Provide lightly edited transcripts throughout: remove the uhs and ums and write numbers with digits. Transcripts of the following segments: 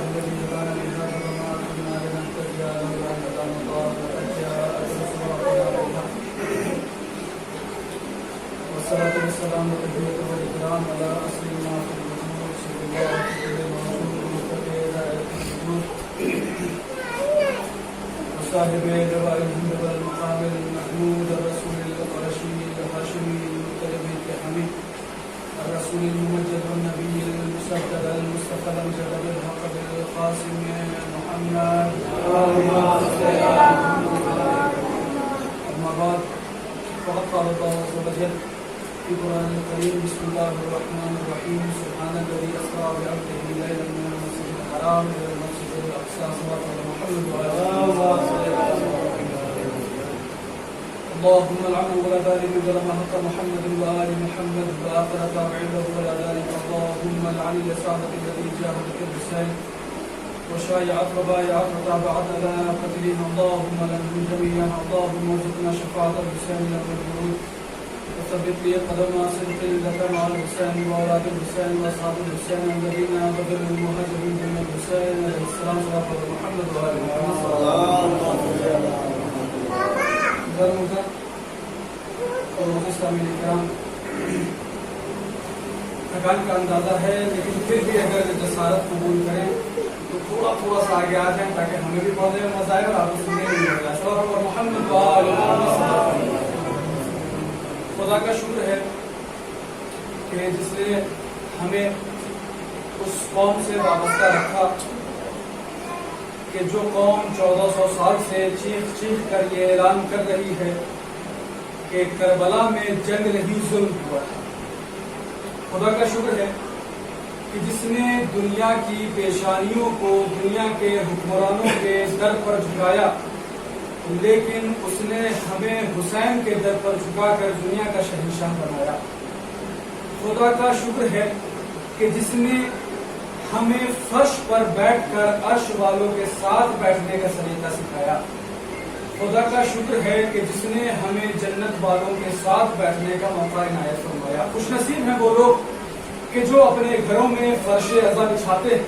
الذي هدانا لهذا وما كنا لنهتدي لولا ان هدانا الله لقد جاءت رسل ربنا بالحق والصلاة والسلام والتحية والإكرام على رسولنا في الوجود صلى الله عليه وسلم المتقي داعية الوجود وصاحب لواء الهند والمقام المحمود الرسول القرشي الهاشمي المطلب الحميد الرسول الممجد والنبي المصدق المصطفى الامجد بالحق بالقاسم محمد اما بعد فقد قال الله عز وجل في القرآن الكريم بسم الله الرحمن الرحيم سبحان الذي أسرى بعبده ليلا من المسجد الحرام إلى المسجد الأقصى صلاة على محمد وعلى آله وصحبه اللهم العن ولا ذلك ظلم حق محمد وآل محمد وآخر تابع له ولا ذلك اللهم العن لصاحب الذي جاهد بالرسائل وشايعت وبايعت وتابعت لنا قتلين اللهم لنهم جميعا اللهم ارزقنا شفاعة الحسين والمولود وثبت لي قدم صدق لك مع الحسين واولاد الحسين واصحاب الحسين الذين بذلوا المهاجرين من الحسين عليه السلام صلى الله محمد وآل محمد صلى الله عليه وسلم اور اسلامی کرام تھکان کا اندازہ ہے لیکن پھر بھی اگر جسارت قبول کریں تو تھوڑا تھوڑا سا آگے آ جائیں تاکہ ہمیں بھی پڑھنے میں مزہ آئے اور آپ کو سننے میں ملے گا صلی اللہ علیہ محمد وآل محمد خدا کا شکر ہے کہ جس نے ہمیں اس قوم سے وابستہ رکھا کہ جو قوم 1400 سال سے چیخ چیخ کر یہ اعلان کر رہی ہے کہ کربلا میں جنگ نہیں ظلم ہوا ہے. خدا کا شکر ہے کہ جس نے دنیا کی پیشانیوں کو دنیا کے حکمرانوں کے در پر جھکایا لیکن اس نے ہمیں حسین کے در پر جھکا کر دنیا کا شہنشاہ بنایا. خدا کا شکر ہے کہ جس نے ہمیں فرش پر بیٹھ کر عرش والوں کے ساتھ بیٹھنے کا سلیقہ سکھایا. خدا کا شکر ہے کہ جس نے ہمیں جنت والوں کے ساتھ بیٹھنے کا موقع عنایت فرمایا. خوش نصیب ہیں وہ لوگ کہ جو اپنے گھروں میں فرش عزا بچھاتے ہیں.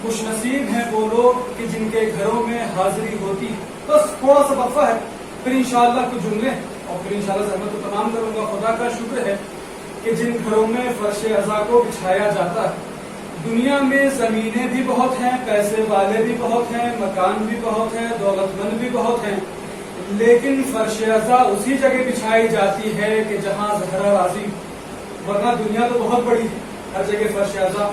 خوش نصیب ہیں وہ لوگ کہ جن کے گھروں میں حاضری ہوتی. بس تھوڑا سا وقفہ ہے پھر انشاءاللہ کچھ جملے اور پھر انشاءاللہ زحمت کو تمام کروں گا. خدا کا شکر ہے کہ جن گھروں میں فرش عزا کو بچھایا جاتا ہے. دنیا میں زمینیں بھی بہت ہیں, پیسے والے بھی بہت ہیں, مکان بھی بہت ہیں, دولت مند بھی بہت ہیں, لیکن فرش عزا اسی جگہ بچھائی جاتی ہے کہ جہاں زہرا راضی. ورنہ دنیا تو بہت بڑی ہے, ہر جگہ فرش عزا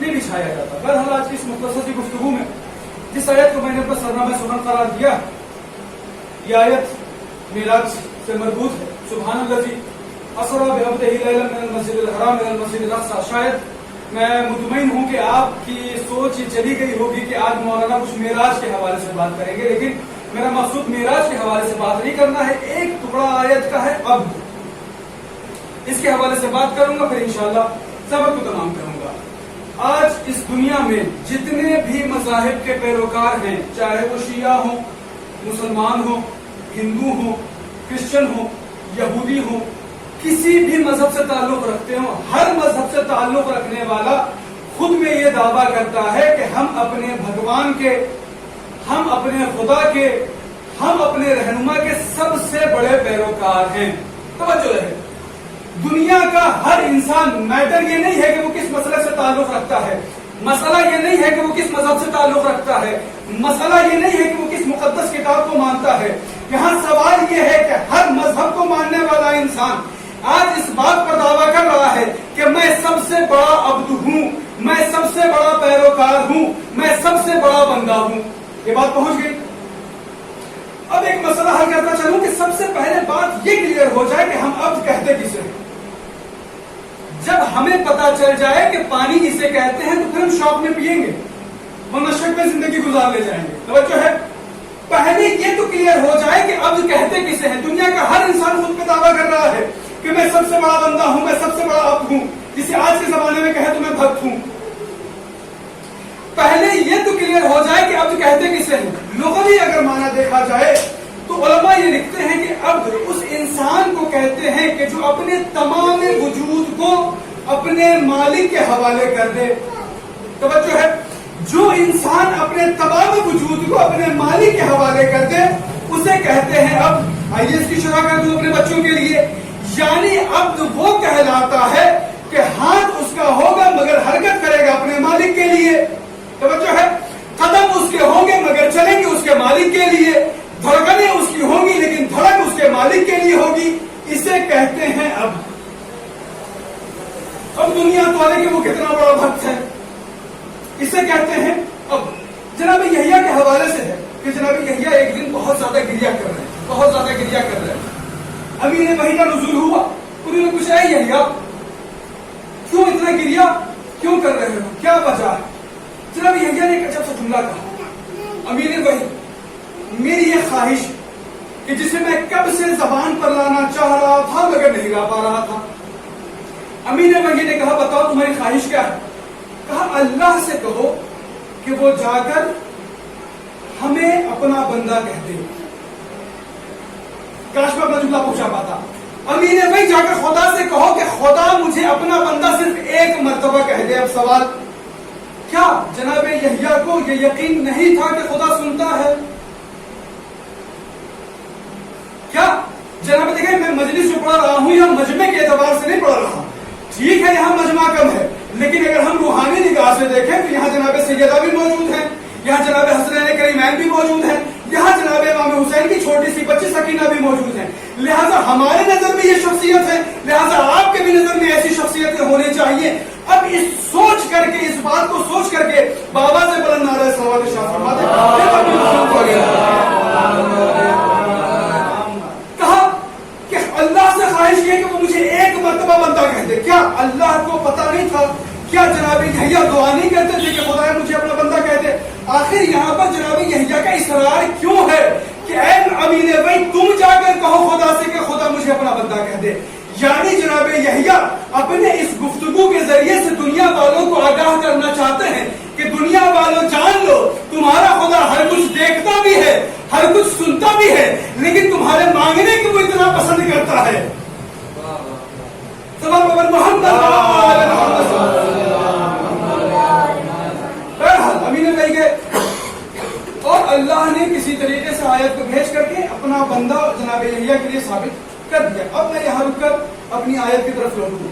نہیں بچھایا جاتا. بہرحال آج کی اس مختصر سی گفتگو میں جس آیت کو میں نے اپنا سرنامہ سخن قرار دیا یہ آیت معراج سے مربوط ہے. سبحان الذی اسری بعبدہ لیلا من المسجد الحرام الى المسجد الاقصی. شاید میں مطمئن ہوں کہ آپ کی سوچ یہ چلی گئی ہوگی کہ آج مولانا کچھ معراج کے حوالے سے بات کریں گے, لیکن میرا مقصود معراج کے حوالے سے بات نہیں کرنا ہے. ایک ٹکڑا آیت کا ہے عبد, اس کے حوالے سے بات کروں گا, پھر انشاءاللہ سبق کو تمام کروں گا. آج اس دنیا میں جتنے بھی مذاہب کے پیروکار ہیں, چاہے وہ شیعہ ہوں, مسلمان ہوں, ہندو ہوں, کرسچن ہوں, یہودی ہوں, کسی بھی مذہب سے تعلق رکھتے ہوں, ہر مذہب سے تعلق رکھنے والا خود میں یہ دعویٰ کرتا ہے کہ ہم اپنے بھگوان کے, ہم اپنے خدا کے, ہم اپنے رہنما کے سب سے بڑے پیروکار ہیں. توجہ رہے, دنیا کا ہر انسان, میٹر یہ نہیں ہے کہ وہ کس مسئلے سے تعلق رکھتا ہے, مسئلہ یہ نہیں ہے کہ وہ کس مذہب سے تعلق رکھتا ہے, مسئلہ یہ نہیں ہے کہ وہ کس مقدس کتاب کو مانتا ہے. یہاں سوال یہ ہے کہ ہر مذہب کو ماننے والا انسان آج اس بات پر دعویٰ کر رہا ہے کہ میں سب سے بڑا عبد ہوں, میں سب سے بڑا پیروکار ہوں, میں سب سے بڑا بندہ ہوں. یہ بات پہنچ گئی. اب ایک مسئلہ حل کرتا چلوں کہ سب سے پہلے بات یہ کلیئر ہو جائے کہ ہم عبد کہتے کسے ہیں. جب ہمیں پتا چل جائے کہ پانی اسے کہتے ہیں تو پھر ہم شوق میں پیئیں گے, ورنہ شک میں زندگی گزار لے جائیں گے. توجہ ہے, پہلے یہ تو کلیئر ہو جائے کہ عبد کہتے کسے ہیں. دنیا کا ہر انسان خود پہ دعویٰ کر رہا ہے کہ میں سب سے بڑا بندہ ہوں, میں سب سے بڑا عبد ہوں, جسے آج کے زمانے میں کہے تو میں بھکت ہوں. پہلے یہ تو کلیئر ہو جائے کہ عبد کہتے کسے ہیں. لغوی اگر معنی دیکھا جائے تو علماء یہ لکھتے ہیں کہ عبد اس انسان کو کہتے ہیں کہ جو اپنے تمام وجود کو اپنے مالک کے حوالے کر دے. توجہ ہے, جو اپنے تمام وجود کو اپنے مالک کے حوالے کر دے اسے کہتے ہیں عبد. آئیے اس کی شرح کر دوں اپنے بچوں کے لیے. یعنی عبد وہ کہلاتا ہے کہ ہاتھ اس کا ہوگا مگر حرکت کرے گا اپنے مالک کے لیے. توجہ ہے. قدم اس کے ہوں گے مگر چلیں گے اس کے مالک کے لیے. دھڑکنیں اس کی ہوں گی لیکن دھڑک اس کے مالک کے لیے ہوگی. اسے کہتے ہیں عبد. اب دنیا تو والے کہ وہ کتنا بڑا بھکت ہے, اسے کہتے ہیں اب. جناب یحییٰ کے حوالے سے ہے کہ جناب یحییٰ ایک دن بہت زیادہ گریا کر رہے ہیں, بہت زیادہ گریا کر رہے ہیں. ابھی انہیں وحی کا نزول ہوا, انہوں نے پوچھا ہے یحییٰ کیوں اتنا گریا کیوں کر رہے ہو, کیا وجہ ہے؟ جناب یحییٰ نے ایک عجب سا جملہ کہا, امیر وحی میری یہ خواہش کہ جسے میں کب سے زبان پر لانا چاہ رہا تھا مگر نہیں لا پا رہا تھا. امیر وحی نے کہا بتاؤ تمہاری خواہش کیا ہے؟ کہا اللہ سے کہو کہ وہ جا کر ہمیں اپنا بندہ کہہ دے. کاش میں اپنا جملہ پوچھا پاتا. امیر وحی جا کر خدا سے کہو کہ خدا مجھے اپنا بندہ صرف ایک مرتبہ کہہ دے. اب سوال کیا جناب یحییٰ کو یہ یقین نہیں تھا کہ خدا سنتا ہے؟ کیا جناب دیکھیں میں مجلس میں پڑھ رہا ہوں یا مجمع کے اعتبار سے نہیں پڑھ رہا. ٹھیک ہے یہاں مجمع کم ہے لیکن اگر ہم روحانی نگاہ سے دیکھیں تو یہاں جناب سیدہ بھی موجود ہیں, یہاں جناب حسنین کریمین بھی موجود ہیں, یہاں جناب امام حسین کی چھوٹی سی بچی سکینہ بھی موجود ہیں. لہٰذا ہمارے نظر میں یہ شخصیت ہے, لہٰذا آپ کے بھی نظر میں ایسی شخصیتیں ہونی چاہیے. اب اس سوچ کر کے, اس بات کو سوچ کر کے بابا سے بلند نعرہ صلوات ارشاد فرماتے کہا کہ اللہ سے خواہش کی کہ وہ مجھے ایک مرتبہ بندہ کہہ دے. کیا اللہ کو پتا نہیں تھا؟ کیا جناب یحییٰ دعا نہیں کرتے تھے کہ خدا مجھے اپنا بندہ کہہ دے؟ آخر یہاں پر جناب یحییٰ کا اصرار کیوں ہے کہ اے امین بھائی تم جا کر کہو خدا سے کہ خدا مجھے اپنا بندہ کہہ دے؟ یعنی جناب یحییٰ اپنے اس گفتگو کے ذریعے سے دنیا والوں کو آگاہ کرنا چاہتے ہیں کہ دنیا والوں جان لو تمہارا خدا ہر کچھ دیکھتا بھی ہے, ہر کچھ سنتا بھی ہے, لیکن تمہارے مانگنے کو وہ اتنا پسند کرتا ہے. امین بھائی گئے اور اللہ نے کسی طریقے سے آیت کو بھیج کر کے اپنا بندہ جناب یحییٰ کے لیے ثابت کر دیا. اب میں یہاں رک کر اپنی آیت کی طرف لوٹوں.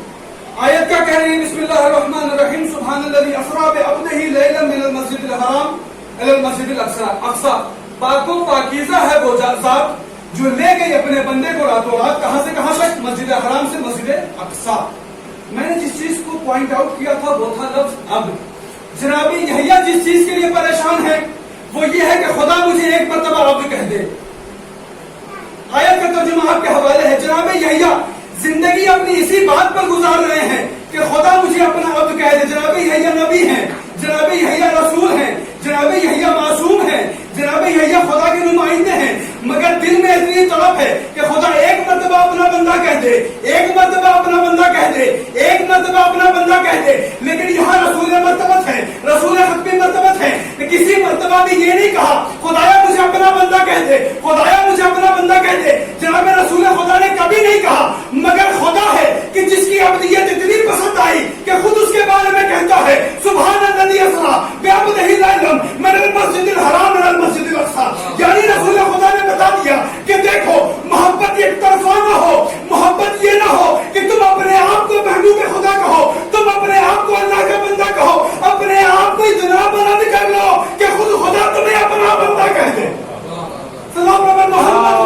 آیت کیا کہہ رہی ہے؟ بسم اللہ الرحمن الرحیم. سبحان الذی اسریٰ بعبدہ لیلا من المسجد الحرام الی المسجد الاقصی. پاک و پاکیزہ ہے وہ ذات جو لے گئی اپنے بندے کو راتوں رات. کہاں سے کہاں تک؟ مسجد حرام سے مسجد اقصی. میں نے جس چیز کو پوائنٹ آؤٹ کیا تھا وہ تھا لفظ عبد. جناب یحییٰ جس چیز کے لیے پریشان ہے وہ یہ ہے کہ خدا مجھے ایک مرتبہ عبد کہہ دے. آیت کا ترجمہ آپ کے حوالے ہے. جناب یحییٰ زندگی اپنی اسی بات پر گزار رہے ہیں کہ خدا مجھے اپنا عبد کہہ دے. جناب یحییٰ نبی ہیں, جناب یحییٰ رسول ہیں, جناب یحییٰ معصوم ہیں, جناب یحییٰ خدا کے نمائندے ہیں, مگر دل میں اتنی طلب ہے کہ خدا ایک مرتبہ اپنا بندہ کہہ دے, ایک مرتبہ اپنا بندہ کہہ دے, ایک مرتبہ اپنا بندہ کہہ دے. لیکن یہاں رسول مرتبت ہے, رسول ختمی مرتبت ہے, کسی مرتبہ بھی یہ نہیں کہا خدایا مجھے اپنا بندہ کہہ دے, خدایا مجھے اپنا بندہ کہہ دے. جناب رسول خدا نے کبھی نہیں کہا, مگر خدا ہے کہ جس کی عبدیت اتنی پسند آئی کہ خود اس کے بارے میں کہتا ہے سبحان الذی اسریٰ بعبدہ لیلا من المسجد الحرام الی المسجد الاقصی. یعنی رسول خدا نے بتا دیا کہ دیکھو محبت ایک طرفہ نہ ہو, محبت یہ نہ ہو کہ تم اپنے آپ کو محبوب خدا کہو, تم اپنے آپ کو اللہ کا بندہ کہو, اپنے آپ کو اتنا بلند کر لو کہ خود خدا تمہیں اپنا بندہ کہہ دے. سلام علی محمد.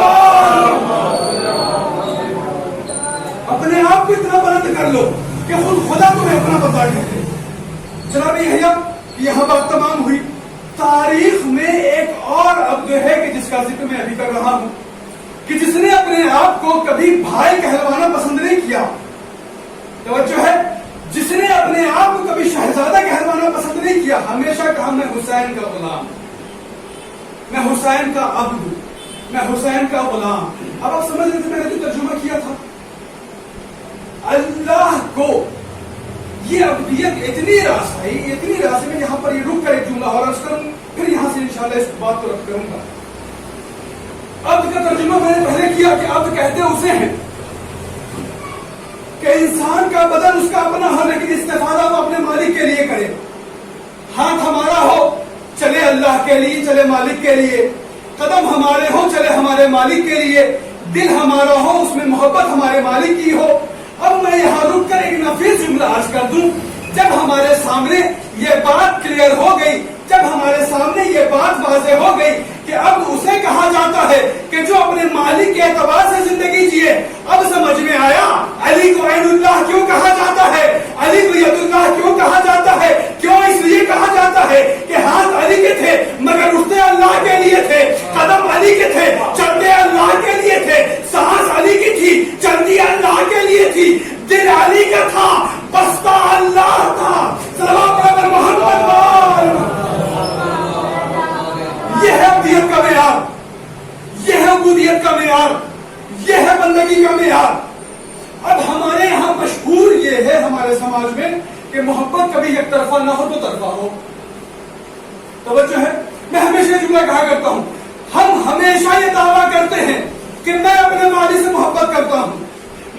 اپنے آپ کو اتنا بلند کر لو کہ خود خدا تمہیں اپنا بندہ کہہ دے. جناب یحییٰ یہاں بات تمام ہوئی. تاریخ میں ایک اور عبد ہے کہ جس کا ذکر میں ابھی کر رہا ہوں کہ جس نے اپنے آپ کو کبھی بھائی کہلوانا پسند نہیں کیا. توجہ ہے, جس نے اپنے آپ کو کبھی شہزادہ کہلوانا پسند نہیں کیا, ہمیشہ کہا میں حسین کا غلام, میں حسین کا عبد, میں حسین کا غلام. اب آپ سمجھ رہے تھے میں نے جو ترجمہ کیا تھا, اللہ کو یہ عبدیت اتنی راس ہے, اتنی راس ہے. میں یہاں پر یہ رک کر ایک جملہ اور عرض کروں, پھر یہاں سے انشاءاللہ اس بات کو رکھ کروں گا. عبد کا ترجمہ میں نے پہلے کیا کہ عبد کہتے اسے ہیں کہ انسان کا بدن اس کا اپنا ہو لیکن استفادہ وہ اپنے مالک کے لیے کرے. ہاتھ ہمارا ہو چلے اللہ اللہ کے لیے چلے مالک کے لیے، قدم ہمارے ہوں چلے ہمارے مالک کے لیے، دل ہمارا ہو اس میں محبت ہمارے مالک کی ہو۔ اب میں یہاں رک کر ایک نفیس جملہ عرض کر دوں، جب ہمارے سامنے یہ بات کلیئر ہو گئی، جب ہمارے سامنے یہ بات واضح ہو گئی کہ اب اسے کہا جاتا ہے کہ جو اپنے مالک کے اعتبار سے زندگی جیے، اب سمجھ میں آیا علی کو عین اللہ کیوں کہا جاتا ہے، علی کو ید اللہ کیوں کہا جاتا ہے، کیوں اس لیے کہا جاتا ہے کہ ہاتھ علی کے تھے مگر اٹھتے اللہ کے لیے تھے، قدم علی کے تھے چلتے اللہ کے لیے تھے، سانس علی کی تھی چلتی اللہ کے لیے تھی، دل علی کا تھا بستا اللہ تھا۔ صلوات پر محمد۔ یہ ہے عبودیت کا معیار، یہ ہے عبودیت کا معیار، یہ ہے بندگی کا معیار۔ اب ہمارے یہاں مشہور یہ ہے ہمارے سماج میں کہ محبت کبھی یک طرفہ نہ ہو دو طرفہ ہو۔ توجہ ہے، میں ہمیشہ جملہ کہا کرتا ہوں، ہم ہمیشہ یہ دعویٰ کرتے ہیں کہ میں اپنے مالی سے محبت کرتا ہوں،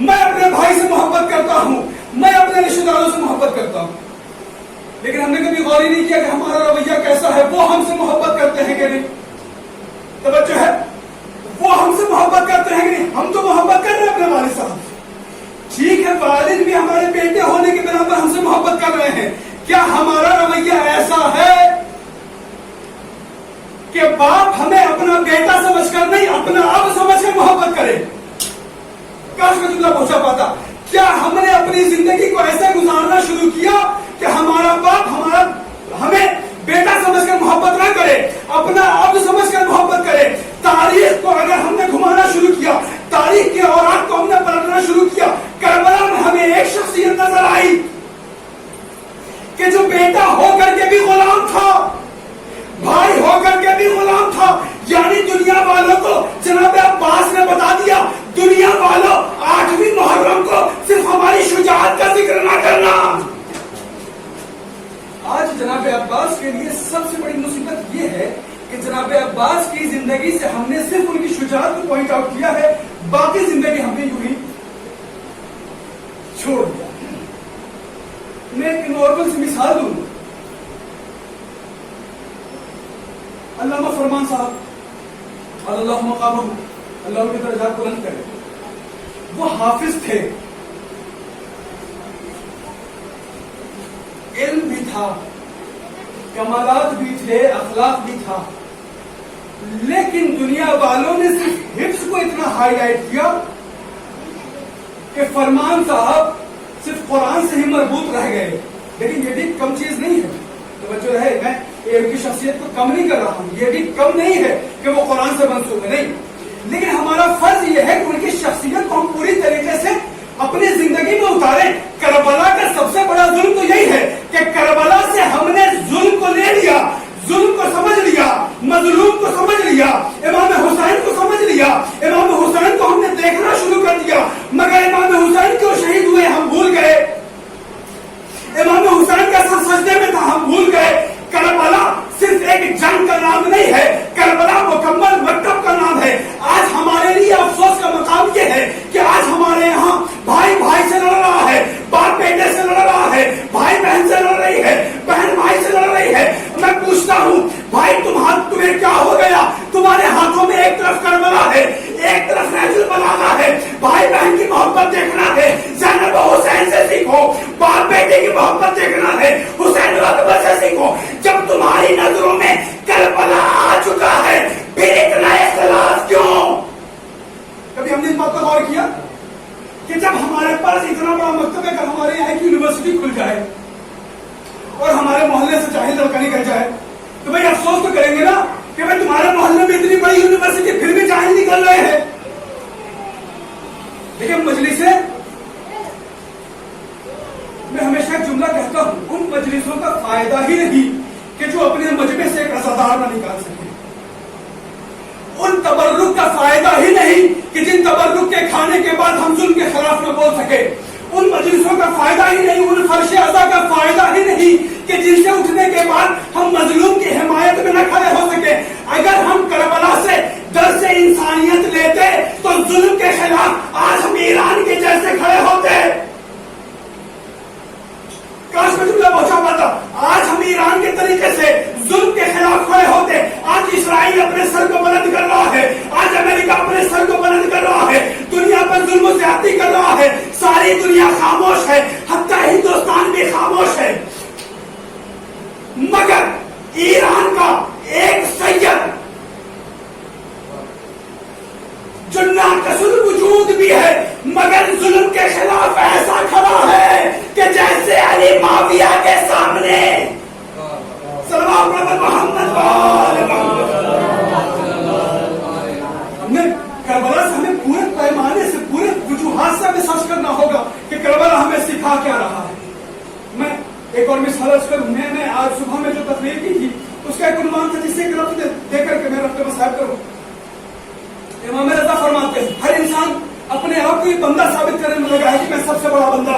میں اپنے بھائی سے محبت کرتا ہوں، میں اپنے رشتہ داروں سے محبت کرتا ہوں، لیکن ہم نے کبھی غور ہی نہیں کیا کہ ہمارا رویہ کیسا ہے، وہ ہم سے محبت کرتے ہیں کہ نہیں؟ توجہ ہے، وہ ہم سے محبت کرتے ہیں کہ نہیں؟ ہم تو محبت کر رہے ہیں اپنے والد صاحب، ٹھیک ہے، والد بھی ہمارے بیٹے ہونے کے بنا پر ہم سے محبت کر رہے ہیں، کیا ہمارا رویہ ایسا ہے کہ باپ ہمیں اپنا بیٹا سمجھ کر نہیں اپنا اب سمجھ کر محبت کرے؟ کاش میں جملہ پہنچا پاتا۔ کیا ہم نے اپنی زندگی کو ایسے گزارنا شروع کیا کہ ہمارا باپ ہمیں بیٹا سمجھ کر محبت نہ کرے، اپنا اب سمجھ کر محبت کرے؟ تاریخ کو اگر ہم نے گھمانا شروع کیا، تاریخ کے اوراق کو ہم نے پلٹنا شروع کیا، کربلا میں ہمیں ایک شخصیت نظر آئی کہ جو بیٹا ہو کر کے بھی غلام تھا، بھائی ہو کر کے بھی غلام تھا، یعنی دنیا والوں کو جناب عباس نے بتا دیا، دنیا والوں 8ویں محرم کو صرف ہماری شجاعت کا ذکر نہ کرنا۔ آج جناب عباس کے لیے سب سے بڑی مصیبت یہ ہے کہ جناب عباس کی زندگی سے ہم نے صرف ان کی شجاعت کو پوائنٹ آؤٹ کیا ہے، باقی زندگی ہم نے یوں ہی چھوڑ دیا۔ میں ایک نارمل سی مثال دوں، علامہ فرمان صاحب اللہ مقامہ، اللہ ان کی درجات بلند کرے، وہ حافظ تھے، علم بھی تھا، کمالات بھی تھے، اخلاق بھی تھا، لیکن دنیا والوں نے صرف حفظ کو اتنا ہائی لائٹ کیا کہ فرمان صاحب صرف قرآن سے ہی مربوط رہ گئے، لیکن یہ بھی کم چیز نہیں ہے۔ توجہ ہے، میں ان کی شخصیت کو کم نہیں کر رہا ہوں، یہ بھی کم نہیں ہے کہ وہ قرآن سے منسوب ہے، نہیں، لیکن ہمارا فرض یہ ہے کہ ان کی شخصیت کو ہم پوری طریقے سے اپنی زندگی میں اتاریں۔ کربلا کا سب سے بڑا ظلم تو یہی ہے کہ کربلا سے ہم نے ظلم کو لے لیا، ظلم کو سمجھ لیا، مظلوم کو سمجھ لیا، امام حسین کو سمجھ لیا، امام حسین کو ہم نے دیکھنا شروع کر دیا، مگر امام حسین کیوں شہید ہوئے ہم بھول گئے، امام حسین کا سر سجدے میں تھا ہم بھول گئے۔ کربلا صرف ایک جنگ کا نام نہیں ہے، کربلا مکمل مکتب کا نام ہے۔ آج ہمارے لیے افسوس کا مقام یہ ہے کہ آج ہمارے یہاں بھائی بھائی سے لڑ رہا ہے، باپ بیٹے سے لڑ رہا ہے، بھائی بہن سے لڑ رہی ہے، بہن بھائی سے لڑ رہی ہے۔ میں پوچھتا ہوں بھائی تمہیں کیا ہو گیا؟ تمہارے ہاتھوں میں ایک طرف کربلا ہے، ایک طرف نہج البلاغہ ہے، بھائی بہن کی محبت دیکھنا ہے، زینب و حسین سے سیکھو، باپ بیٹے کی محبت دیکھنا ہے، حسین و اکبر سے سیکھو۔ جب تمہاری نظروں میں کربلا آ چکا ہے پھر اتنا اختلاف کیوں؟ کبھی ہم نے اس بات پر غور کیا کہ جب ہمارے پاس اتنا بڑا مکتب ہے کہ ہمارے یہاں کی یونیورسٹی کھل جائے اور ہمارے محلے سے چاہے لڑکا نکل جائے تو بھائی افسوس تو کریں گے نا کہ بھائی تمہارے محلے میں اتنی بڑی یونیورسٹی پھر بھی چاہے نکل رہے ہیں۔ لیکن مجلسیں، میں ہمیشہ ایک جملہ کہتا ہوں، ان مجلسوں کا فائدہ ہی نہیں کہ جو اپنے مجمع سے ایک عزادار نہ نکال سکے، ان تبرک کا فائدہ ہی نہیں کہ جن تبرک کے کھانے کے بعد ہم ظلم کے خلاف نہ بول سکے، ان مجلسوں کا فائدہ ہی نہیں، ان فرش عزا کا فائدہ ہی نہیں کہ جن سے اٹھنے کے بعد ہم مظلوم کی حمایت میں نہ کھڑے ہو سکے۔ اگر ہم کربلا سے درس انسانیت لیتے تو ظلم کے خلاف آج ہم ایران کے جیسے کھڑے ہوتے۔ کاش میں جملہ پہنچا پاتا، آج ہم ایران کے طریقے سے ظلم کے خلاف کھڑے ہوتے۔ ہمیں کربلا سے ہمیں پورے پیمانے سے پورے وجوہات سے ہمیں سرچ کرنا ہوگا کہ کربلا ہمیں سکھا کیا رہا ہے. میں ایک اور مثال کروں. میں نے آج صبح میں جو تقریر کی تھی اس کا ایک عنوان تھا جسے ایک رفت دے کر کے میں رفت مسائب کروں. امام رضا فرماتے ہیں ہر انسان اپنے آپ کو یہ بندہ ثابت کرنے میں لگا ہے کہ میں سب سے بڑا بندہ,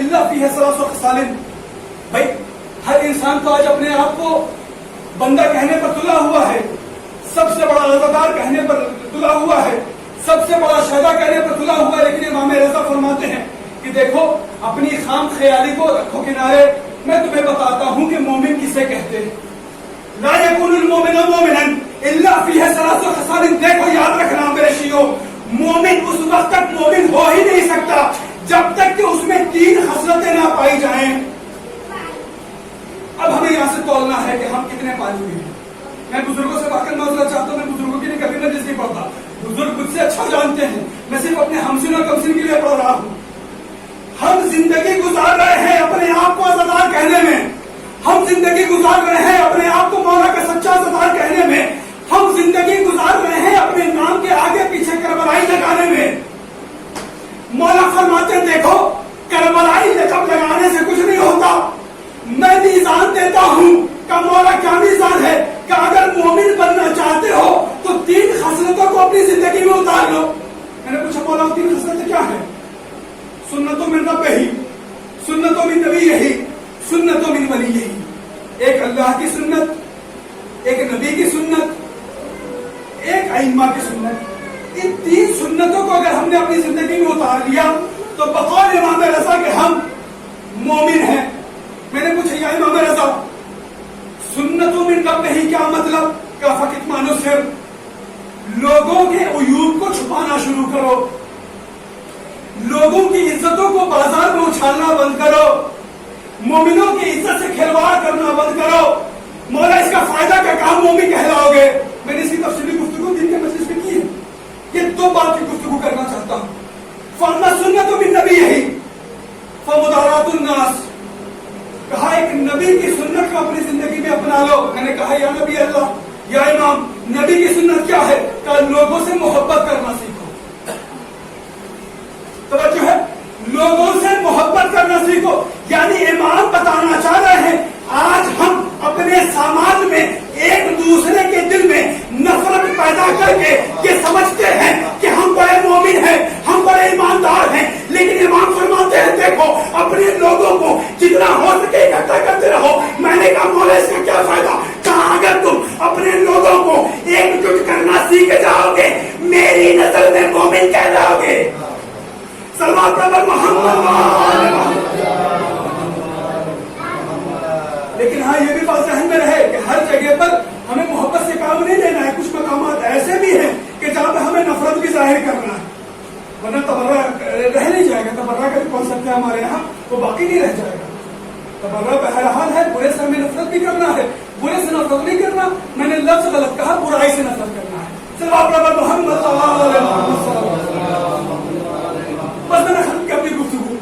الا فیہ ثلاث خصال. بھائی ہر انسان تو آج اپنے آپ کو بندہ کہنے پر تلا ہوا ہے, سب سے بڑا عزادار کہنے پر تلا ہوا ہے, سب سے بڑا شہدا کہنے پر تلا ہوا ہے, لیکن امام رضا فرماتے ہیں کہ دیکھو اپنی خام خیالی کو رکھو کنارے, میں تمہیں بتاتا ہوں کہ مومن کسے کہتے ہیں. لا یکون المؤمن مؤمنا الا فیہ ثلاث خصال. دیکھو یاد رکھنا میرے شیعو, مومن اس وقت تک مومن ہو ہی نہیں سکتا جب تک کہ اس میں 3 خصلتیں نہ پائی جائیں. اب ہمیں یہاں سے تولنا ہے کہ ہم کتنے پانی ہوئے ہیں. میں بزرگوں سے واقعی معذرت چاہتا ہوں, میں بزرگوں کی نہیں کبھی مجلس نہیں پڑھتا, بزرگ مجھ سے اچھا جانتے ہیں, میں صرف اپنے ہمسن اور کمسن کے لیے پڑھ رہا ہوں. ہم زندگی گزار رہے ہیں اپنے آپ کو عزادار کہنے میں, ہم زندگی گزار رہے ہیں اپنے آپ کو مولا کا سچا عزادار کہنے میں, ہم زندگی گزار رہے ہیں اپنے نام کے آگے پیچھے کربلائی لگانے میں. مولا فرماتے ہیں دیکھو کربلائی لقب لگانے سے کچھ نہیں ہوتا. میں میزان دیتا ہوں کہ مولا کیا میزان ہے کہ اگر مومن بننا چاہتے ہو تو 3 خصلتوں کو اپنی زندگی میں اتار لو. میں نے پوچھا مولا 3 خصلتیں کیا ہیں؟ سنتوں من ربہ, سنتوں من نبی یہی, سنتوں من ولی یہی. ایک اللہ کی سنت, ایک نبی کی سنت, ایک ائمہ کی سنت. ان 3 سنتوں کو اگر ہم نے اپنی زندگی میں اتار لیا تو بقول امام رضا کہ ہم مومن ہیں. میں نے پوچھا یا امام رضا سنتوں من رب نہیں کیا مطلب؟ کہ فقط مانو صرف لوگوں کے عیوب کو چھپانا شروع کرو, لوگوں کی عزتوں کو بازار میں اچھالنا بند کرو, مومنوں کی عزت سے کھلواڑ کرنا بند کرو. مولا اس کا فائدہ کا کام مومن کہلاؤ گے. میں نے اس کی تفصیلی گفتگو دن کے مجلس میں کی ہے. یہ 2 بات کی گفتگو کرنا چاہتا ہوں. فَأَمَّا السُّنَّةُ مِن نَبِيِّهِ فَمُدَارَاتُ النَّاسِ. کہا ایک نبی کی سنت کو اپنی زندگی میں اپنا لو. میں نے کہا یا نبی اللہ, یا امام, نبی کی سنت کیا ہے؟ کہ لوگوں سے محبت کرنا سیکھو. توجہ ہے, لوگوں سے محبت کرنا سیکھو. یعنی امام بتانا چاہ رہے ہیں آج ہم اپنے سماج میں ایک دوسرے کے دل میں نفرت پیدا کر کے یہ سمجھتے ہیں کہ ہم بڑے مومن ہیں, ہم بڑے ایماندار ہیں, لیکن امام فرماتے ہیں دیکھو اپنے لوگوں کو جتنا ہو سکے اکٹھا کرتے رہو. میں نے کہا مولا اس کا کیا فائدہ؟ کہا اگر تم اپنے لوگوں کو ایک جٹ کرنا سیکھ جاؤ گے میری نظر میں مومن کہلاؤ گے. صلوات پر محمد. لیکن ہاں یہ بھی بات ذہن میں رہے کہ ہر جگہ پر ہمیں محبت سے کام نہیں لینا ہے. کچھ مقامات ایسے بھی ہیں کہ جہاں پہ ہمیں نفرت بھی ظاہر کرنا ہے, ورنہ تبرہ رہ نہیں جائے گا. تبرہ کا جو کانسیپٹ ہے ہمارے یہاں وہ باقی نہیں رہ جائے گا. تبرہ بہرحال ہے, برے سے ہمیں نفرت بھی کرنا ہے, برے سے نفرت نہیں کرنا. میں نے لفظ غلط کہا, برائی سے نفرت کرنا ہے. صلوات پر محمد صلی اللہ علیہ وسلم. بس میں نے ختم کی اپنی گفتگو.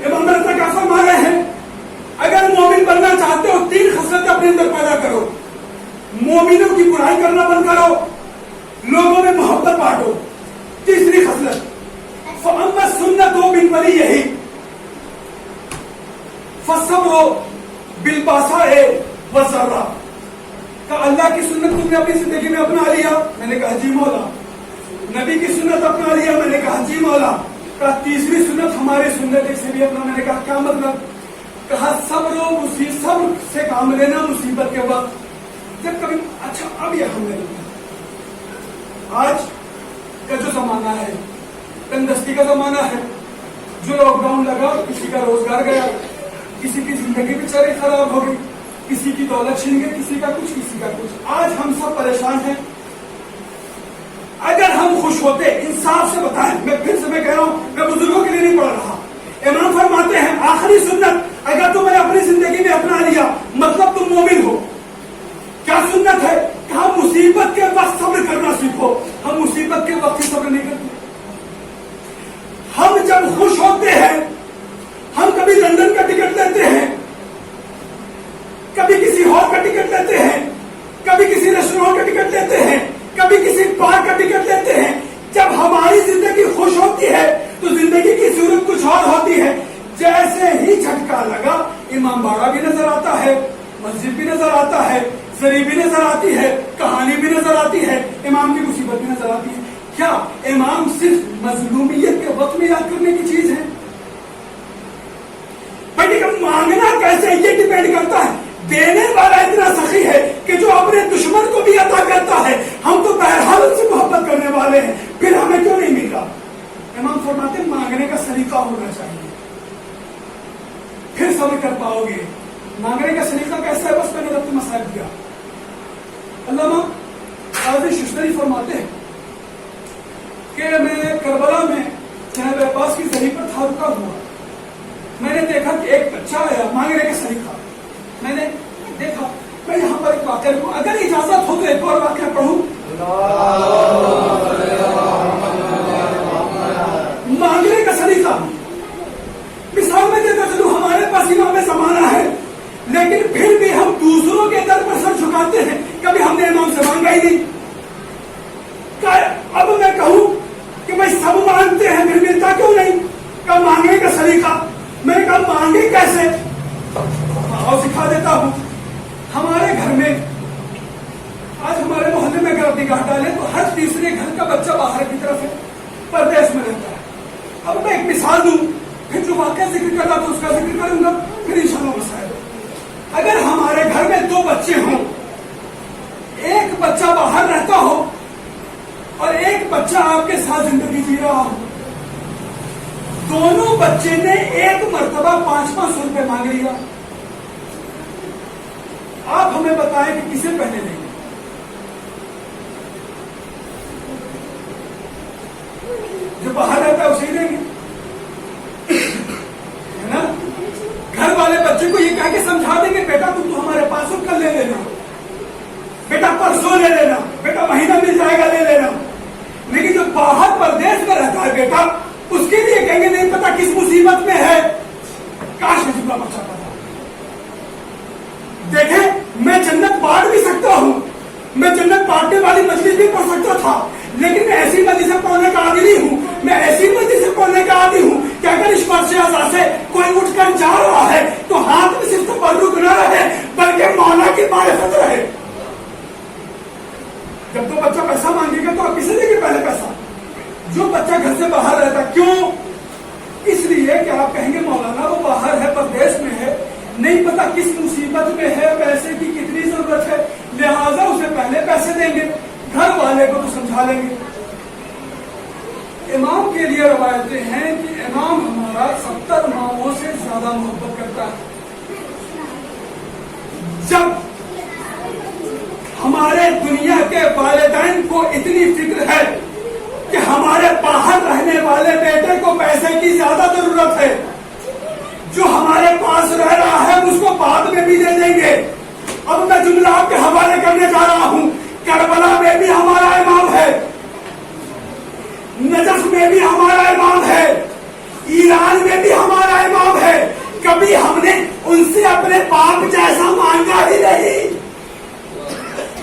امام رضا کیا فرما رہے ہیں؟ اگر مومن بننا چاہتے ہو 3 خصلتیں اپنے اندر پیدا کرو. مومنوں کی برائی کرنا بند کرو, لوگوں میں محبت بانٹو. تیسری خصلت فَأَمَّا السُّنَّةُ مِن وَلِيِّهِ فَالصَّبْرُ بِالْبَأْسَاءِ وَالضَّرَّاءِ. کہ اللہ کی سنت تم نے اپنی زندگی میں اپنا لیا. میں نے کہا جی مولا. نبی کی سنت اپنا لیا. میں نے کہا جی مولا. کہا تیسری سنت ہماری سنت سے بھی اپنا. میں نے کہا کیا مطلب؟ کہا صبر سے کام لینا مصیبت کے وقت. جب کبھی اچھا اب یہ ہم نے آج کا جو زمانہ ہے تندرستی کا زمانہ ہے. جو لاک ڈاؤن لگا کسی کا روزگار گیا, کسی کی زندگی بیچاری خراب ہو گئی, کسی کی دولت چھین گئی, کسی کا کچھ کسی کا کچھ. آج ہم سب پریشان ہیں. اگر ہم خوش ہوتے, انصاف سے بتائیں, میں پھر سے میں کہہ رہا ہوں, میں بزرگوں کے لیے نہیں پڑھ رہا. امام فرماتے ہیں آخری سنت اگر تم نے اپنی زندگی میں اپنا لیا مطلب تم مومن ہو. کیا سنت ہے؟ کہ ہم مصیبت کے وقت صبر کرنا سیکھو. ہم مصیبت کے وقت ہی صبر نہیں کرتے. ہم جب خوش ہوتے ہیں, ہم کبھی لندن لگا امام باڑہ بھی نظر آتا ہے، مسجد بھی نظر آتا ہے، زری بھی نظر آتی ہے، کہانی بھی نظر آتی ہے، امام کی مصیبت بھی نظر آتی ہے. کیا امام صرف مظلومیت کے وقت میں یاد کرنے کی چیز ہے؟ بھائی مانگنا کیسے یہ ڈیپینڈ کرتا ہے. دینے والا اتنا سخی ہے کہ جو اپنے دشمن کو بھی عطا کرتا ہے. ہم تو بہرحال ان سے محبت کرنے والے ہیں، پھر ہمیں کیوں نہیں مل رہا؟ امام فرماتے ہیں مانگنے کا سلیقہ ہونا چاہیے، پھر صبر کر پاؤ گے. مانگنے کا سلیقہ کیسا ہے؟ بس میں نے ربط مسائل دیا. علامہ قاضی ششتری فرماتے ہیں کہ میں کربلا میں جناب عباس کی زری پر تھا رکا ہوا. میں نے دیکھا کہ ایک بچہ آیا مانگنے کا سلیقہ. میں نے دیکھا میں یہاں پر ایک واقعہ لوں، اگر اجازت ہو تو ایک اور واقعہ پڑھوں. مانگنے کا سلیقہ مثال میں دیتا چلوں، ہمارے پاس امام زمانہ ہے لیکن پھر بھی ہم دوسروں کے در پر سر جھکاتے ہیں. کبھی ہم نے امام سے مانگا ہی نہیں. اب میں کہوں کہ بھائی سب مانگتے ہیں پھر ملتا کیوں نہیں؟ کہا مانگنے کا سلیقہ. میں نے کہا مانگے کیسے؟ اور سکھا دیتا ہوں. ہمارے گھر میں آج ہمارے محلے میں اگر نگاہ ڈالیں تو ہر تیسرے گھر کا بچہ باہر کی طرف ہے، پردیس میں رہتا ہے. اب میں ایک مثال دوں، پھر جو واقعہ ذکر کرنا تو اس کا ذکر کروں گا، پھر انشاءاللہ مسائل. اگر ہمارے گھر میں دو بچے ہوں، ایک بچہ باہر رہتا ہو اور ایک بچہ آپ کے ساتھ زندگی جی رہا ہو، دونوں بچے نے ایک مرتبہ 500 روپے مانگ لیا. آپ ہمیں بتائیں کہ کسے پہلے دیں گے؟ جو باہر رہتا ہے اسے ہی دیں گے، ہے نا؟ گھر والے بچے کو یہ کہہ کے سمجھا دیں گے بیٹا تم تو ہمارے پاس کل لے لینا، بیٹا پرسوں لے لینا، بیٹا مہینہ مل جائے گا لے لینا. لیکن جو باہر پردیس میں رہتا ہے بیٹا، اس کے لیے کہیں گے نہیں پتا کس مصیبت میں ہے. کاش میں جملہ بچہ پتا. دیکھیں میں جنت بانٹ بھی سکتا ہوں، میں جنت بانٹنے والی مجلس بھی پڑھ سکتا تھا، لیکن میں ایسی مجلس سے پڑھنے کا عادی نہیں ہوں. میں ایسی مجلس سے پڑھنے کا عادی ہوں کہ اگر اس فرش اعضاء سے کوئی اٹھ کر جا رہا ہے تو ہاتھ میں صرف تبرک نہ رہے بلکہ مولا کی معرفت رہے. جب تو بچہ پیسہ مانگے گا تو آپ کسے دیں گے پہلے پیسہ؟ جو بچہ گھر سے باہر رہتا. کیوں؟ اس لیے کہ آپ کہیں گے مولانا وہ باہر ہے، پردیس میں ہے، نہیں پتا کس مصیبت میں ہے، پیسے کی کتنی ضرورت ہے، لہٰذا اسے پہلے پیسے دیں گے، گھر والے کو تو سمجھا لیں گے. امام کے لیے روایتیں ہیں کہ امام ہمارا 70 ماؤں سے زیادہ محبت کرتا ہے. جب ہمارے دنیا کے والدین کو اتنی فکر ہے کہ ہمارے باہر رہنے والے بیٹے کو پیسے کی زیادہ ضرورت ہے، جو ہمارے پاس رہ رہا ہے اس کو بعد میں بھی دے دیں گے. اب میں جملہ آپ کے حوالے کرنے جا رہا ہوں. کربلا میں بھی ہمارا امام ہے، نجف میں بھی ہمارا امام ہے، ایران میں بھی ہمارا امام ہے. کبھی ہم نے ان سے اپنے باپ جیسا مانگا ہی نہیں.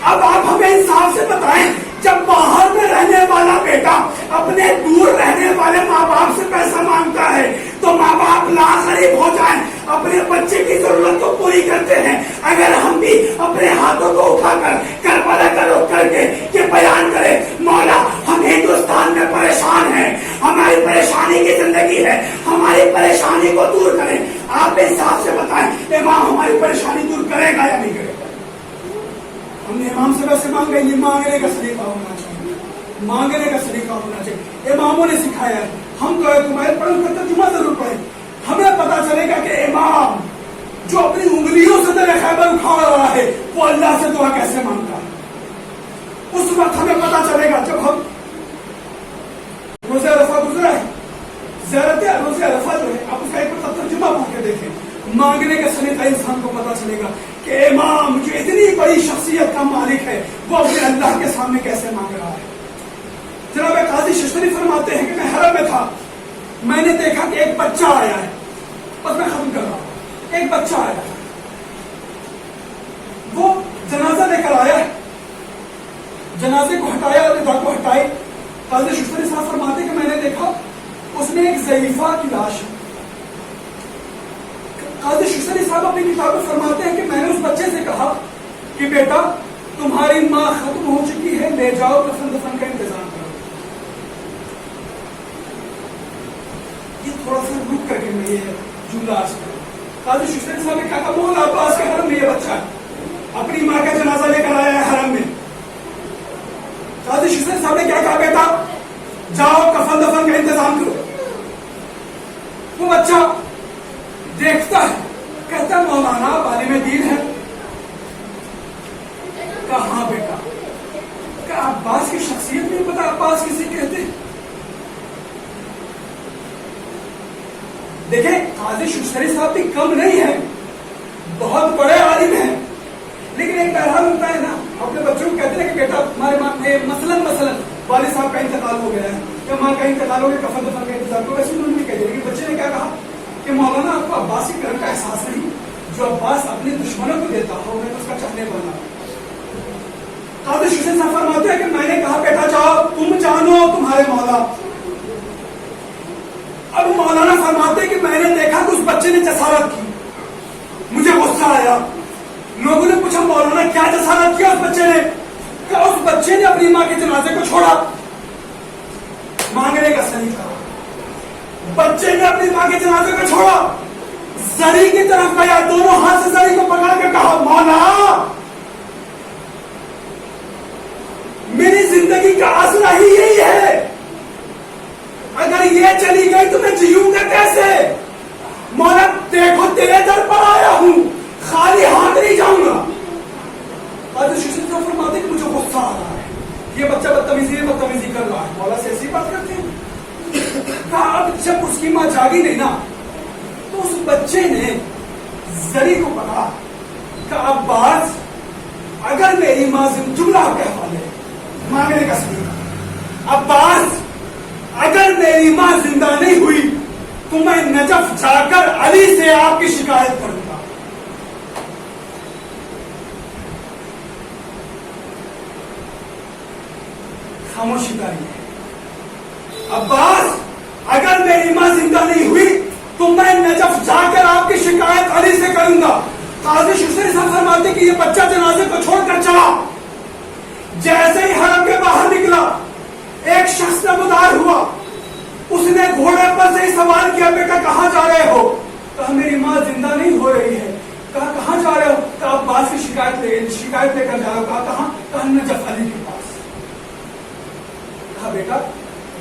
اب آپ ہمیں انصاف سے بتائیں، جب باہر میں رہنے والا بیٹا اپنے دور رہنے والے ماں باپ سے پیسہ مانگتا ہے تو ماں باپ لا قریب ہو جائیں، اپنے بچے کی ضرورت کو پوری کرتے ہیں. اگر ہم بھی اپنے ہاتھوں کو اٹھا کر کربلا کا رخ کر کے یہ بیان کریں مولا ہم ہندوستان میں پریشان ہیں، ہماری پریشانی کی زندگی ہے، ہماری پریشانی کو دور کریں. آپ انصاف سے بتائیں امام ہماری پریشانی دور کرے گا یا نہیں کرے گا؟ ہم نے امام سے ویسے مانگا، یہ مانگنے کا سلیقہ ہونا چاہیے، مانگنے کا سلیقہ ہونا چاہیے. اماموں نے سکھایا ہے. ہم تو تمہارے پڑھ کر ترجمہ ضرور پڑھیں، ہمیں پتا چلے گا کہ امام جو اپنی انگلیوں سے در خیبر اٹھا رہا ہے وہ اللہ سے دعا کیسے مانگتا ہے. اس وقت ہمیں پتا چلے گا جب ہم روزہ عرفہ گزرا ہے، زیارت روزہ عرفہ جو ہے آپ اس کا ایک ترجمہ پڑھ کے دیکھیں. مانگنے کا سلیقہ انسان کو پتا چلے گا کہ امام جو اتنی بڑی شخصیت کا مالک ہے وہ اپنے اللہ کے سامنے کیسے مانگ رہا ہے. جناب قاضی ششتری فرماتے ہیں کہ میں حرم میں تھا، میں نے دیکھا کہ ایک بچہ آیا ہے، بس میں ختم کر رہا ہوں. ایک بچہ آیا ہے، وہ جنازہ لے کر آیا ہے، جنازے کو ہٹایا اور ندا کو ہٹائی. قاضی ششتری صاحب فرماتے ہیں کہ میں نے دیکھا اس میں ایک ضعیفہ کی لاش ہے. قاضی ششتری صاحب اپنی کتاب میں فرماتے ہیں کہ میں نے اس بچے سے کہا کہ بیٹا تمہاری ماں ختم ہو چکی ہے، لے جاؤ کفن دفن کا انتظام کرو. یہ تھوڑا سا رک کر کے میں یہ جملہ آج کروں. قاضی ششتری صاحب نے کہا مولا عباس کے حرم میں یہ بچہ ہے، اپنی ماں کا جنازہ لے کر آیا ہے حرم میں. قاضی ششتری صاحب نے کیا کہا بیٹا جاؤ کفن دفن کا انتظام کرو. وہ بچہ دیکھتا ہے، کہتا مولانا عالم دین ہے. کہا بیٹا کہ عباس کی شخصیت نہیں پتا عباس کسی کہتے. دیکھیں قاضی ششتری صاحب بھی کم نہیں ہے، بہت بڑے عالم ہیں، لیکن ایک بہرحال ہوتا ہے نا، اپنے بچوں کو کہتے ہیں کہ بیٹا ہمارے ماں مثلاً والد صاحب کا انتقال ہو گیا ہے یا ماں کا انتقال ہو گیا، کفن دفن کا انتظام کرو. ویسے انہوں نے کہہ دیا، لیکن بچے نے کیا کہا کہ مولانا آپ کو عباس کی کرم کا احساس نہیں، جو عباس اپنے دشمنوں کو دیتا ہو میں اس کا چاہنے والا. قاضی ششتری صاحب فرماتے ہیں کہ میں نے کہا بیٹا جاؤ تم جانو تمہارے مولا. اب مولانا فرماتے ہیں کہ میں نے دیکھا کہ اس بچے نے جسارت کی، مجھے غصہ آیا. لوگوں نے پوچھا مولانا کیا جسارت کیا اس بچے نے؟ کہ اس بچے نے اپنی ماں کے جنازے کو چھوڑا. مانگنے کا سلیقہ، بچے نے اپنی ماں کے جنازے کو چھوڑا، زری کی طرف گیا، دونوں ہاتھ سے زری کو پکڑ کے کہا مولا میری زندگی کا اصل ہی یہی ہے، اگر یہ چلی گئی تو میں جیوں گا کیسے؟ مولا دیکھو تیرے در پر آیا ہوں، خالی ہاتھ نہیں جاؤں گا. قاضی ششتری صاحب فرماتے کہ مجھے غصہ آ رہا ہے، یہ بچہ بدتمیزی کر رہا ہے. مولا سے ایسی بات کرتے ہیں. کہا اب جب اس کی ماں جاگی نہیں نا تو اس بچے نے زری کو پکڑا کہ عباس اگر میری ماں جملہ کے حوالے مانگنے کا سلیقہ، عباس اگر میری ماں زندہ نہیں ہوئی تو میں نجف جا کر علی سے آپ کی شکایت کروں گا. خاموشی کاری ہے. عباس اگر میری ماں زندہ نہیں ہوئی تو میں نجف جا کر آپ کی شکایت علی سے کروں گا. قاضی ششتری صاحب فرماتے کہ یہ بچہ جنازے کو چھوڑ کر چلا. جیسے ہی حرم کے باہر نکلا ایک شخص نمودار ہوا، اس نے گھوڑے پر سے ہی سوال کیا بیٹا کہاں جا رہے ہو؟ کہا میری ماں زندہ نہیں ہو رہی ہے. کہا کہاں جا رہے ہو؟ کہا عباس کی شکایت لے کر جا رہا ہوں. کہا کہاں؟ کہا نجف علی کے پاس. کہا بیٹا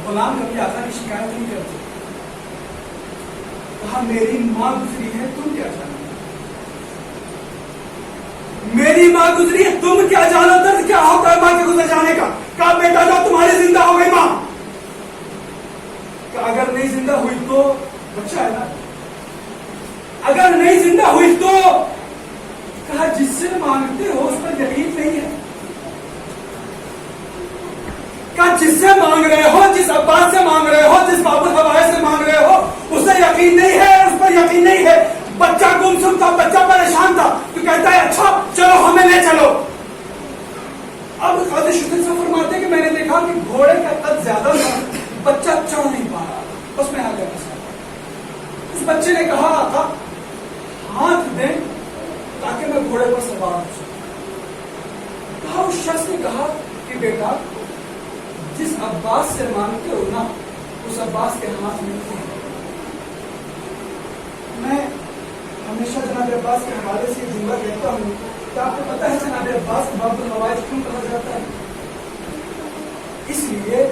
غلام کبھی آقا کی شکایت نہیں کرتے. کہا میری ماں گزری ہے تم کیا جانو؟ میری ماں گزری ہے تم کیا جانو؟ درد کیا ہوتا ہے ماں کے گزر جانے کا؟ کہا بیٹا جاؤ تمہاری زندہ ہو گئی ماں. کہ اگر نہیں زندہ ہوئی تو بچہ ہے نا، اگر نہیں زندہ ہوئی تو کہا جس سے مانگتے ہو اس پر یقین نہیں ہے. کہا جس سے مانگ رہے ہو، جس عباس سے مانگ رہے ہو، جس باب الحوائج سے مانگ رہے ہو اس سے یقین نہیں ہے، اس پر یقین نہیں ہے. بچہ گمسم تھا، بچہ پریشان تھا تو کہتا ہے اچھا چلو ہمیں لے چلو. اب قاضی ششتری صاحب فرماتے ہیں کہ میں نے دیکھا کہ گھوڑے کا قد زیادہ تھا، بچہ چڑھ نہیں پا رہا، بس میں آ گیا. اس بچے نے کہا آقا ہاتھ دیں تاکہ میں گھوڑے پر سوار ہو سکوں. کہا اس شخص نے کہا کہ بیٹا جس عباس سے مانگتے ہو نا اس عباس کے ہاتھ میں ہے. میں ہمیشہ جناب عباس کے حوالے سے جملہ کہتا ہوں کہ آپ کو پتہ ہے جناب عباس باب الحوائج کیوں کہا جاتا ہے؟ اس لیے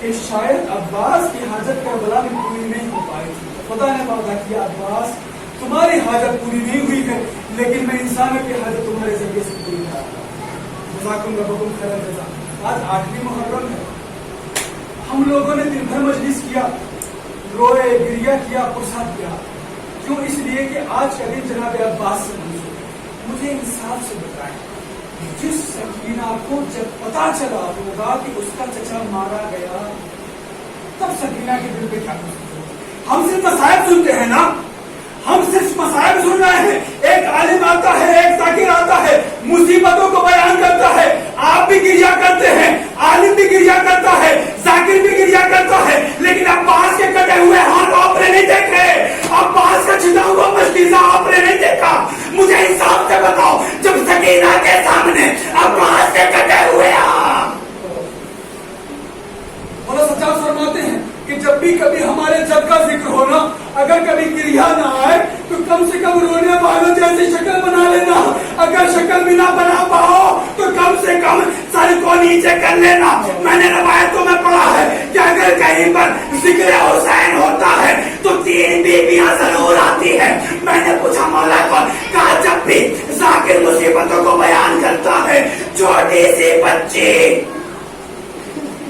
کہ شاید عباس کی حاجت کربلا میں پوری نہیں ہو پائی تھی. خدا نے وعدہ کیا عباس تمہاری حاجت پوری نہیں ہوئی ہے لیکن میں انسانوں کی حاجت تمہارے ذریعے سے پوری کرا رہا ہوں. جزاکم ربکم خیر الجزا. آج 8ویں محرم ہے، ہم لوگوں نے دن بھر مجلس کیا، روئے گریا کیا، پرساد کیا. کیوں؟ اس لیے کہ آج کا دن جناب عباس سے منسوب ہے. مجھے انصاف سے بتائیں جس سکینہ کو جب پتا چلا ہوگا کہ اس کا چچا مارا گیا تب سکینہ کے دل پہ کیا کرتے؟ ہم صرف مصائب سنتے ہیں نا، ہم صرف مصائب سن رہے ہیں. ایک عالم آتا ہے، ایک ذاکر آتا ہے، مصیبتوں کو بیان کرتا ہے. آپ بھی گریا کرتے ہیں، عالم بھی گریا کرتا ہے، ذاکر بھی گریا کرتا ہے، لیکن عباس کے کٹے ہوئے ہاتھ آپ نے نہیں دیکھے، عباس کا چھٹا ہوا مشکیزہ آپ نے لینا. میں نے روایتوں میں پڑھا ہے کہ اگر کہیں پر ذکر حسین ہوتا ہے تو 3 بیویاں ضرور آتی ہے. میں نے پوچھا مولا کو, کہا جب بھی ذاکر مصیبتوں کو بیان کرتا ہے, چھوٹی سی بچی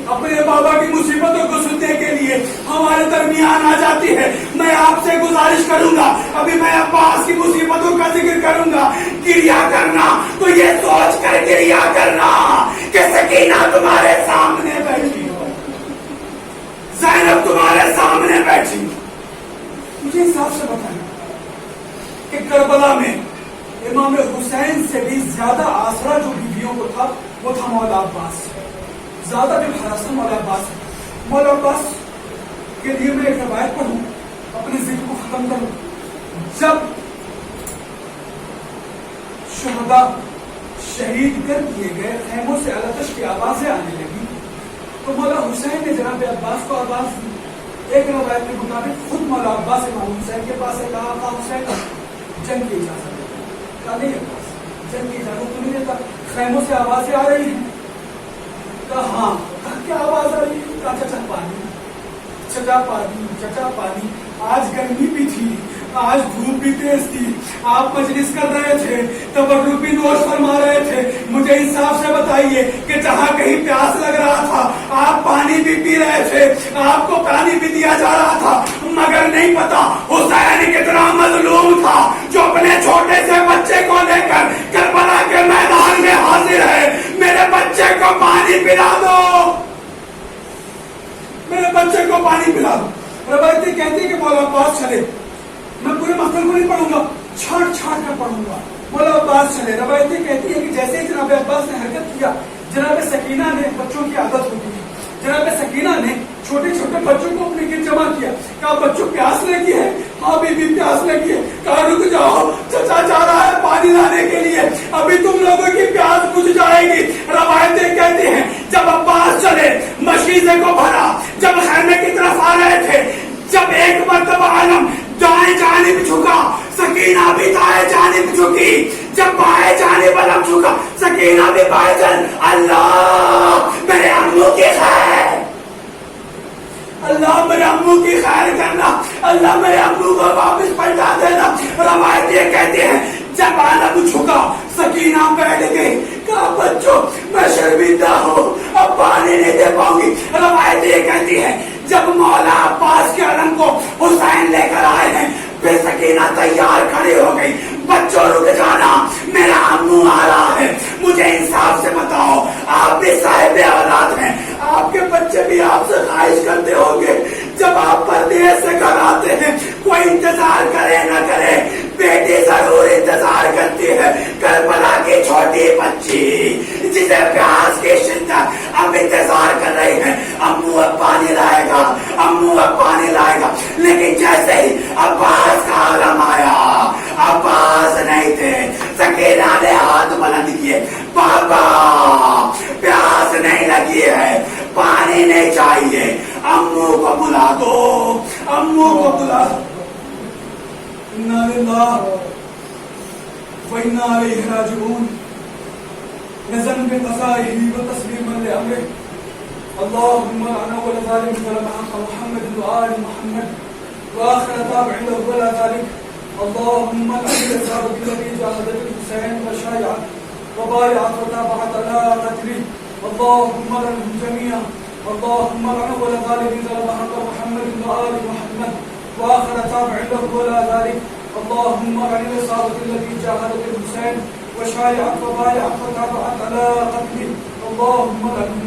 اپنے بابا کی مصیبتوں کو سننے کے لیے ہمارے درمیان آ جاتی ہے. میں آپ سے گزارش کروں گا, ابھی میں عباس کی مصیبتوں کا ذکر کروں گا, گریا کرنا تو یہ سوچ کر گریا کرنا کہ سکینہ تمہارے سامنے بیٹھی ہو, زینب تمہارے سامنے بیٹھی. مجھے انصاف سے بتائیں کہ کربلا میں امام حسین سے بھی زیادہ آسرا جو بیویوں کو تھا وہ تھا مولا عباس. زیادہ بھی حراست مولا عباس. مولا عباس کے لیے میں ایک روایت پڑھوں, اپنے ذکر کو ختم کروں. جب شہداء شہید کر دیے گئے, خیموں سے آتش کی آوازیں آنے لگی, تو مولا حسین نے جناب عباس کو آواز دی. ایک روایت کے مطابق خود مولا عباس امام حسین کے پاس ہے, کہا آقا حسین جنگ کی اجازت دیتا. کہا نہیں عباس, جنگ کی اجازت تو نہیں دیتا, خیموں سے آوازیں آ رہی ہیں. کہا ہاں. کیا آواز آ رہی ہے؟ کہا چچا پانی, چچا پانی, چچا پانی. آج گرمی بھی تھی, آج دھوپ بھی تیز تھی, آپ مجلس کر رہے تھے, تبرک بھی نوش فرما رہے تھے. مجھے انصاف سے بتائیے کہ جہاں کہیں پیاس لگ رہا تھا آپ پانی بھی پی رہے تھے, آپ کو پانی بھی دیا جا رہا تھا, مگر نہیں پتا حسین کتنا مظلوم تھا جو اپنے چھوٹے سے بچے کو لے کر کربلا کے میدان میں حاضر ہے. میرے بچے کو پانی پلا دو, میرے بچے کو پانی پلا دو. روایتیں کہتی ہیں کہ مولا عباس چلے, میں پورے مقتل کو نہیں پڑھوں گا, چھاٹ چھاٹ کر پڑھوں گا. مولا عباس چلے. روایتیں کہتی ہیں کہ جیسے ہی جناب عباس نے حرکت کیا, جناب سکینہ نے, بچوں کی عادت ہوتی ہے, جناب سکینہ نے چھوٹے چھوٹے بچوں کو اپنے گر جمع کیا. کہا بچوں پیاس لگی ہے؟ ہاں بی بی پیاس لگی ہے. کہا رک جاؤ, چچا جا رہا ہے پانی لانے کے لیے, ابھی تم لوگوں کی پیاس بجھ جائے گی. روایتیں کہتی ہیں جب عباس چلے, مشیزے کو بھرا, جب خیمے کی طرف آ رہے تھے, جب ایک مرتبہ عالم دائیں جانب جھکا, سکینہ بھی دائیں جانب جھکی, جب بائیں جانب علم جھکا, سکینہ بھی بائیں جانب. اللہ میرے امو کی خیر, اللہ میرے امو کی خیر کرنا, اللہ میرے امو کو واپس پلٹا دینا. روایتیں کہتے ہیں جب عالم جھکا سکینہ بیٹھ گئی. کہا بچوں میں شرمندہ ہوں, اب پانی نہیں دے پاؤں گی. روایتیں کہتی ہیں جب مولا عباس کے علم کو حسین لے کر آئے ہیں, پھر سکینہ تیار کھڑی ہو گئی. بچوں رک جانا, میرا امو آ رہا ہے. مجھے انصاف سے بتاؤ, آپ بھی صاحب اولاد ہیں, آپ کے بچے بھی آپ سے خواہش کرتے ہوں گے جب آپ پردیس سے گھر آتے ہیں, کوئی انتظار کرے نہ کرے, بیٹی ضرور انتظار کرتی ہے. کربلا کی چھوٹی بچی جسے پیاس کی شدت اب انتظار کر رہی ہے, امو اب پانی لائے گا, امو اب پانی لائے گا. لیکن جیسے ہی عباس کا عالم آیا, عباس نہیں تھے, سکینہ نے ہاتھ بلند کیے, بابا پیاس نہیں لگی ہے, پانی نہیں چاہیے, امو کو بلا دو, امو کو بلا دو. انا للہ وانا الیہ راجعون. نظم بقضائه وتسلیما لامره. اللهم لعن ولا ظالم ظلم حق محمد وآل محمد واخر تابع له ولا ذلك. اللهم لعن الإصابة التي جاهدت الحسين وشايعت وبايعت وتابعت على قتله. اللهم لعنهم جميعا. اللهم لعن ولا ظالم ظلم حق محمد وآل محمد واخر تابع له ولا ذلك. اللهم لعن الإصابة التي جاهدت الحسين وشايعت وبايعت وتابعت على قتله. اللهم لعنهم